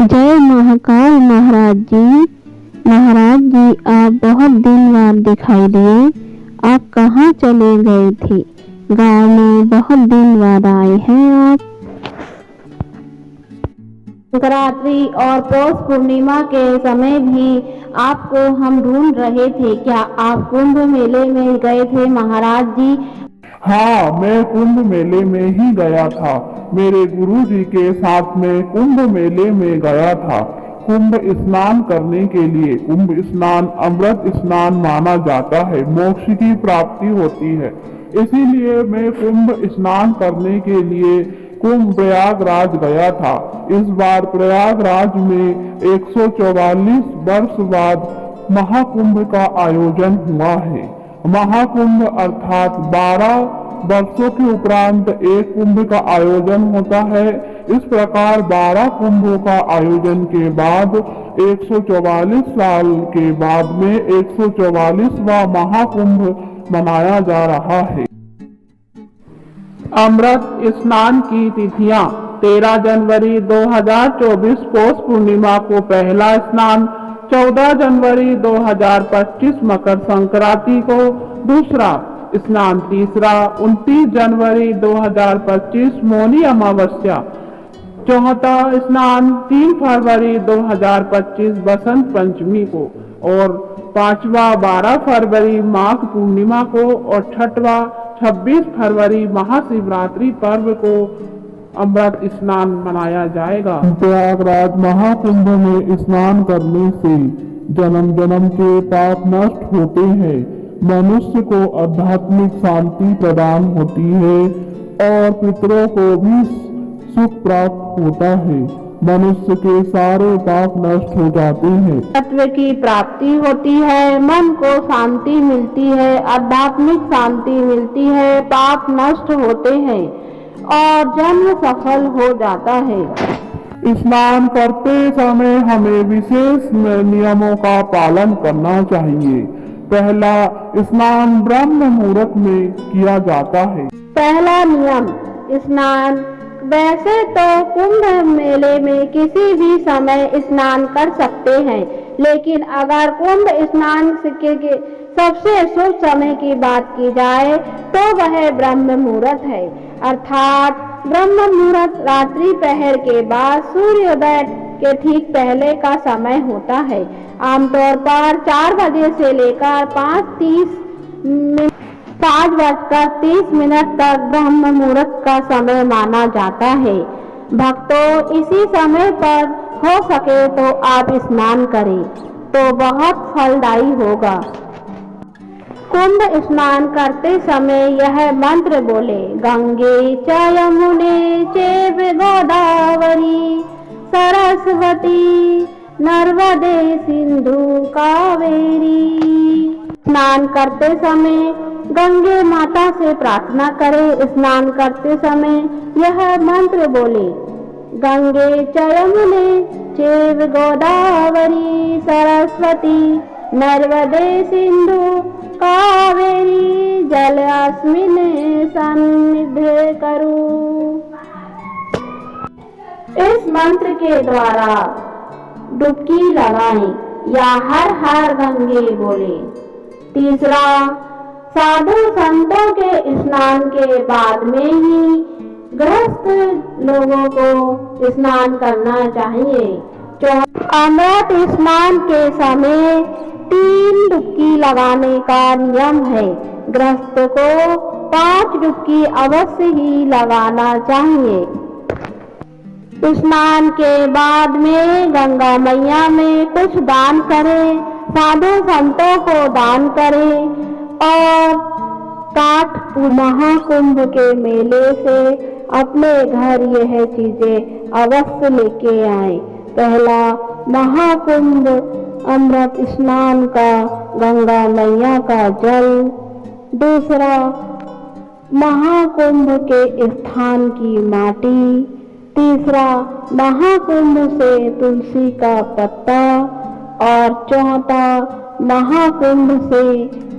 जय महाकाल महाराज जी। महाराज जी, आप बहुत दिन बाद दिखाई दिए। आप कहाँ चले गए थे? गांव में बहुत दिन बाद आए हैं आप। संक्रांति और पौष पूर्णिमा के समय भी आपको हम ढूंढ रहे थे। क्या आप कुंभ मेले में गए थे महाराज जी? हाँ, मैं कुंभ मेले में ही गया था। मेरे गुरुजी के साथ में कुंभ मेले में गया था कुंभ स्नान करने के लिए। कुंभ स्नान अमृत स्नान माना जाता है, मोक्ष की प्राप्ति होती है। इसीलिए मैं कुंभ स्नान करने के लिए कुंभ प्रयागराज गया था। इस बार प्रयागराज में 144 वर्ष बाद महाकुंभ का आयोजन हुआ है। महाकुंभ अर्थात 12 वर्षों के उपरांत एक कुंभ का आयोजन होता है। इस प्रकार 12 कुंभों का आयोजन के बाद 144 साल के बाद में 144वां महाकुंभ मनाया जा रहा है। अमृत स्नान की तिथियां 13 जनवरी 2024 पौष पूर्णिमा को पहला स्नान, 14 जनवरी 2025 मकर संक्रांति को दूसरा स्नान, तीसरा 29 जनवरी 2025 मौनी अमावस्या, चौथा स्नान 3 फरवरी 2025 बसंत पंचमी को और पांचवा 12 फरवरी माघ पूर्णिमा को और छठवा 26 फरवरी महाशिवरात्रि पर्व को अमृत स्नान मनाया जाएगा। प्रयागराज महाकुंभ में स्नान करने से जन्म जन्म के पाप नष्ट होते हैं, मनुष्य को आध्यात्मिक शांति प्रदान होती है और पितरों को भी सुख प्राप्त होता है। मनुष्य के सारे पाप नष्ट हो जाते हैं, तत्व की प्राप्ति होती है, मन को शांति मिलती है, आध्यात्मिक शांति मिलती है, पाप नष्ट होते हैं और जन्म सफल हो जाता है। स्नान करते समय हमें विशेष नियमों का पालन करना चाहिए। पहला स्नान ब्रह्म मुहूर्त में किया जाता है। पहला नियम स्नान। वैसे तो कुंभ मेले में किसी भी समय स्नान कर सकते हैं, लेकिन अगर कुंभ स्नान के सबसे शुभ समय की बात की जाए तो वह ब्रह्म मुहूर्त है। अर्थात ब्रह्म मुहूर्त रात्रि पहर के बाद सूर्योदय के ठीक पहले का समय होता है। आमतौर पर 4 बजे से लेकर 5:30 तक ब्रह्म मुहूर्त का समय माना जाता है। भक्तों, इसी समय पर हो सके तो आप स्नान करें तो बहुत फलदायी होगा। कुंभ स्नान करते समय यह मंत्र बोले, गंगे च यमुने चैव गोदावरी सरस्वती नर्मदे सिंधु कावेरी। स्नान करते समय गंगे माता से प्रार्थना करें। स्नान करते समय यह मंत्र बोले, गंगे च यमुने चैव गोदावरी सरस्वती नर्मदे सिंधु कावेरी जलास्मिन् सन्निधे करू। इस मंत्र के द्वारा डुबकी लगाएं या हर हर गंगे बोले। तीसरा, साधु संतों के स्नान के बाद में ही गृहस्थ लोगों को स्नान करना चाहिए। अमृत स्नान के समय 3 डुबकी लगाने का नियम है। गृहस्थ को 5 डुबकी अवश्य ही लगाना चाहिए। स्नान के बाद में गंगा मैया में कुछ दान करें, साधु संतों को दान करें और काठ महाकुंभ के मेले से अपने घर यह चीजें अवश्य लेके आए। पहला महाकुंभ अमृत स्नान का गंगा मैया का जल, दूसरा महाकुंभ के स्थान की माटी, तीसरा महाकुंभ से तुलसी का पत्ता और चौथा महाकुंभ से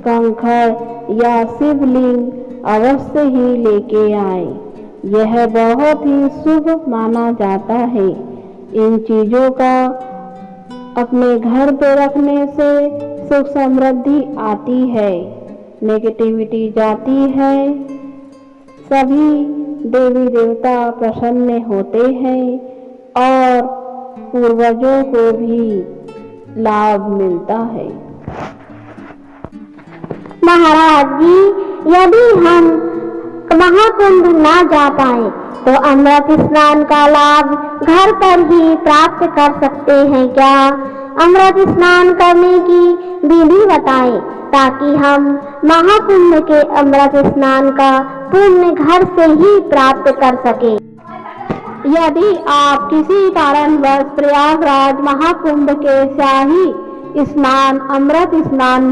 कंकड़ या शिवलिंग अवश्य ही लेके आए। यह बहुत ही शुभ माना जाता है। इन चीजों का अपने घर पे रखने से सुख समृद्धि आती है, नेगेटिविटी जाती है, सभी देवी देवता प्रसन्न होते हैं और पूर्वजों को भी लाभ मिलता है। महाराज जी, यदि हम महाकुंभ ना जा पाए तो अमृत स्नान का लाभ घर पर ही प्राप्त कर सकते हैं क्या? अमृत स्नान करने की विधि बताएं ताकि हम महाकुंभ के अमृत स्नान का पुण्य घर से ही प्राप्त कर सके। यदि आप किसी कारणवश प्रयागराज महाकुंभ के शाही स्नान अमृत स्नान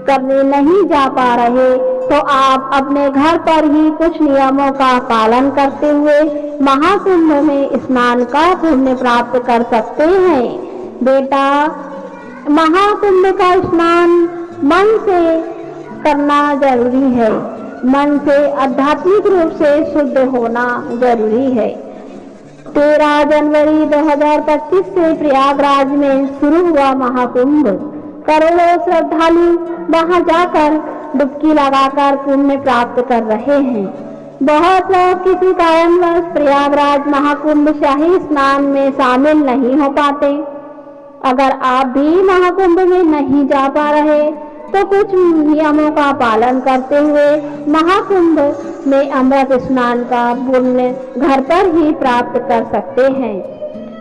करने नहीं जा पा रहे तो आप अपने घर पर ही कुछ नियमों का पालन करते हुए महाकुंभ में स्नान का पुण्य प्राप्त कर सकते हैं। बेटा, महाकुंभ का स्नान मन से करना जरूरी है। मन से आध्यात्मिक रूप से शुद्ध होना जरूरी है। 13 जनवरी 2025 से प्रयागराज में शुरू हुआ महाकुंभ। करोड़ों श्रद्धालु वहां जाकर डुबकी लगाकर पुण्य प्राप्त कर रहे हैं। बहुत लोग किसी कारणवश प्रयागराज महाकुंभ शाही स्नान में शामिल नहीं हो पाते। अगर आप भी महाकुंभ में नहीं जा पा रहे तो कुछ नियमों का पालन करते हुए महाकुंभ में अमृत स्नान का पुण्य घर पर ही प्राप्त कर सकते हैं।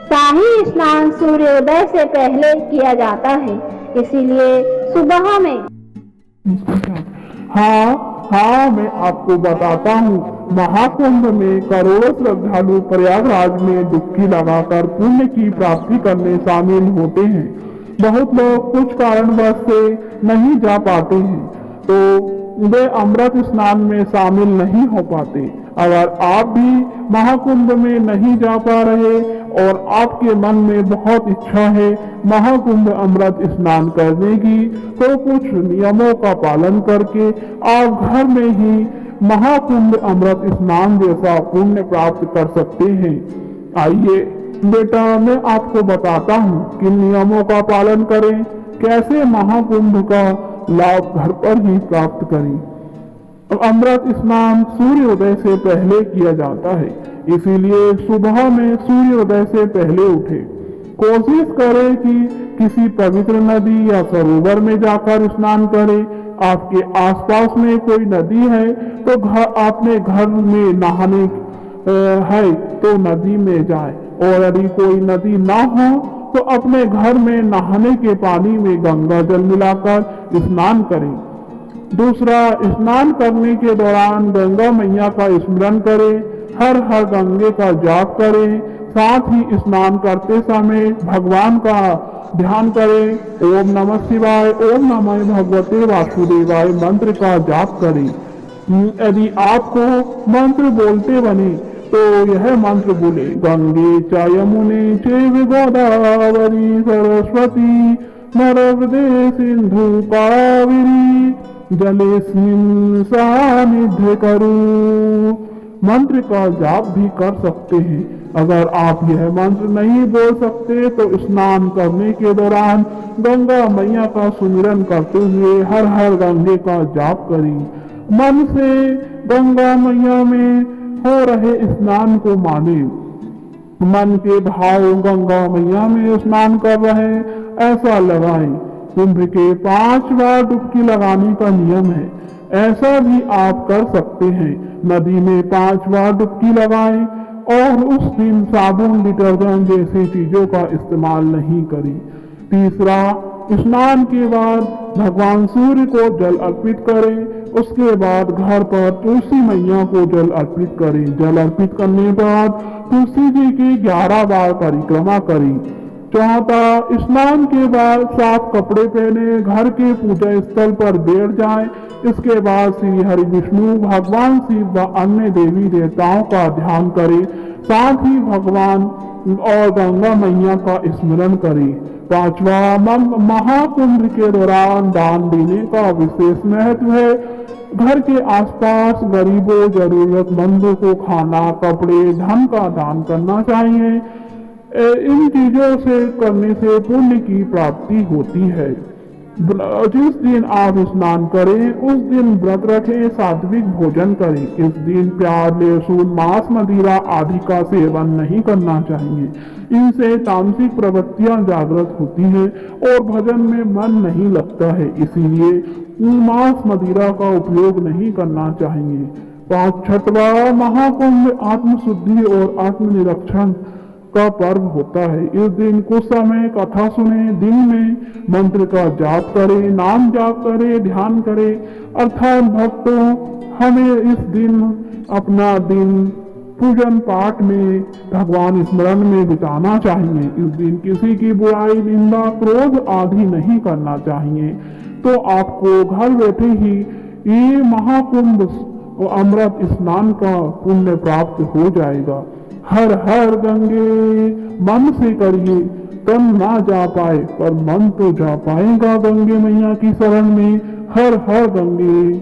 शाही स्नान सूर्योदय से पहले किया जाता है, इसीलिए सुबह में। हाँ, मैं आपको बताता हूँ, महाकुंभ में करोड़ों श्रद्धालु प्रयागराज में डुबकी लगाकर पुण्य की प्राप्ति करने शामिल होते हैं। बहुत लोग कुछ कारणवश से नहीं जा पाते हैं तो वे अमृत स्नान में शामिल नहीं हो पाते। अगर आप भी महाकुंभ में नहीं जा पा रहे और आपके मन में बहुत इच्छा है महाकुंभ अमृत स्नान करने की, तो कुछ नियमों का पालन करके आप घर में ही महाकुंभ अमृत स्नान जैसा पुण्य प्राप्त कर सकते हैं। आइए बेटा, मैं आपको बताता हूँ किन नियमों का पालन करें, कैसे महाकुंभ का लाभ घर पर ही प्राप्त करें। अमृत स्नान सूर्योदय से पहले किया जाता है, इसीलिए सुबह में सूर्योदय से पहले उठे। कोशिश करें कि किसी पवित्र नदी या सरोवर में जाकर स्नान करें। आपके आसपास में कोई नदी है तो अपने घर में नहाने है तो नदी में जाए, और यदि कोई नदी ना हो तो अपने घर में नहाने के पानी में गंगा जल मिलाकर स्नान करें। दूसरा, स्नान करने के दौरान गंगा मैया का स्मरण करें, हर हर गंगे का जाप करें। साथ ही स्नान करते समय भगवान का ध्यान करें। ओम नमः शिवाय, ओम नमः भगवते वासुदेवाय मंत्र का जाप करें। यदि आपको मंत्र बोलते बने तो यह मंत्र बोले, गंगे च यमुने चैव गोदावरी सरस्वती नर्मदे सिंधु कावेरी जलेस्मिन् सान्निध्य करो। मंत्र का जाप भी कर सकते हैं। अगर आप यह मंत्र नहीं बोल सकते तो स्नान करने के दौरान गंगा मैया का सुमिरन करते हुए हर हर गंगे का जाप करें। मन से गंगा मैया में हो रहे स्नान को माने। मन के भाव गंगा मैया में स्नान कर रहे ऐसा लगाएं। कुंभ के 5 बार डुबकी लगाने का नियम है, ऐसा भी आप कर सकते हैं। नदी में 5 बार डुबकी लगाएं और उस दिन साबुन, डिटर्जेंट जैसी चीजों का इस्तेमाल नहीं करें। तीसरा, स्नान के बाद भगवान सूर्य को जल अर्पित करें। उसके बाद घर पर तुलसी मैया को जल अर्पित करें। जल अर्पित करने के बाद तुलसी जी की 11 बार परिक्रमा करें। चौथा, स्नान के बाद साफ कपड़े पहने घर के पूजा स्थल पर बैठ जाएं। इसके बाद श्री हरि विष्णु, भगवान शिव व अन्य देवी देवताओं का ध्यान करें। साथ ही भगवान और गंगा मैया का स्मरण करें। पांचवा, महाकुंभ के दौरान दान देने का विशेष महत्व है। घर के आसपास गरीबों, जरूरतमंदों को खाना, कपड़े, धन का दान करना चाहिए। इन चीजों से करने से पुण्य की प्राप्ति होती है। जिस दिन आप स्नान करें उस दिन व्रत रखें, सात्विक भोजन करें। इस दिन प्याज, लहसुन, मांस, मदिरा आदि का सेवन नहीं करना चाहिए। इनसे तामसिक प्रवृत्तियां जागृत होती हैं और भजन में मन नहीं लगता है, इसीलिए मांस मदिरा का उपयोग नहीं करना चाहिए। 5वां महाकुंभ आत्मशुद्धि और आत्मनिरीक्षण का पर्व होता है। इस दिन कुछ समय कथा सुने, दिन में मंत्र का जाप करें, नाम जाप करें, ध्यान करें। अर्थात भक्तों, हमें इस दिन अपना दिन पूजन पाठ में, भगवान स्मरण में बिताना चाहिए। इस दिन किसी की बुराई, निंदा, क्रोध आदि नहीं करना चाहिए। तो आपको घर बैठे ही ये महाकुंभ और अमृत स्नान का पुण्य प्राप्त हो जाएगा। हर हर गंगे मन से करिए, तन ना जा पाए पर मन तो जा पाएगा गंगे मैया की शरण में। हर हर गंगे।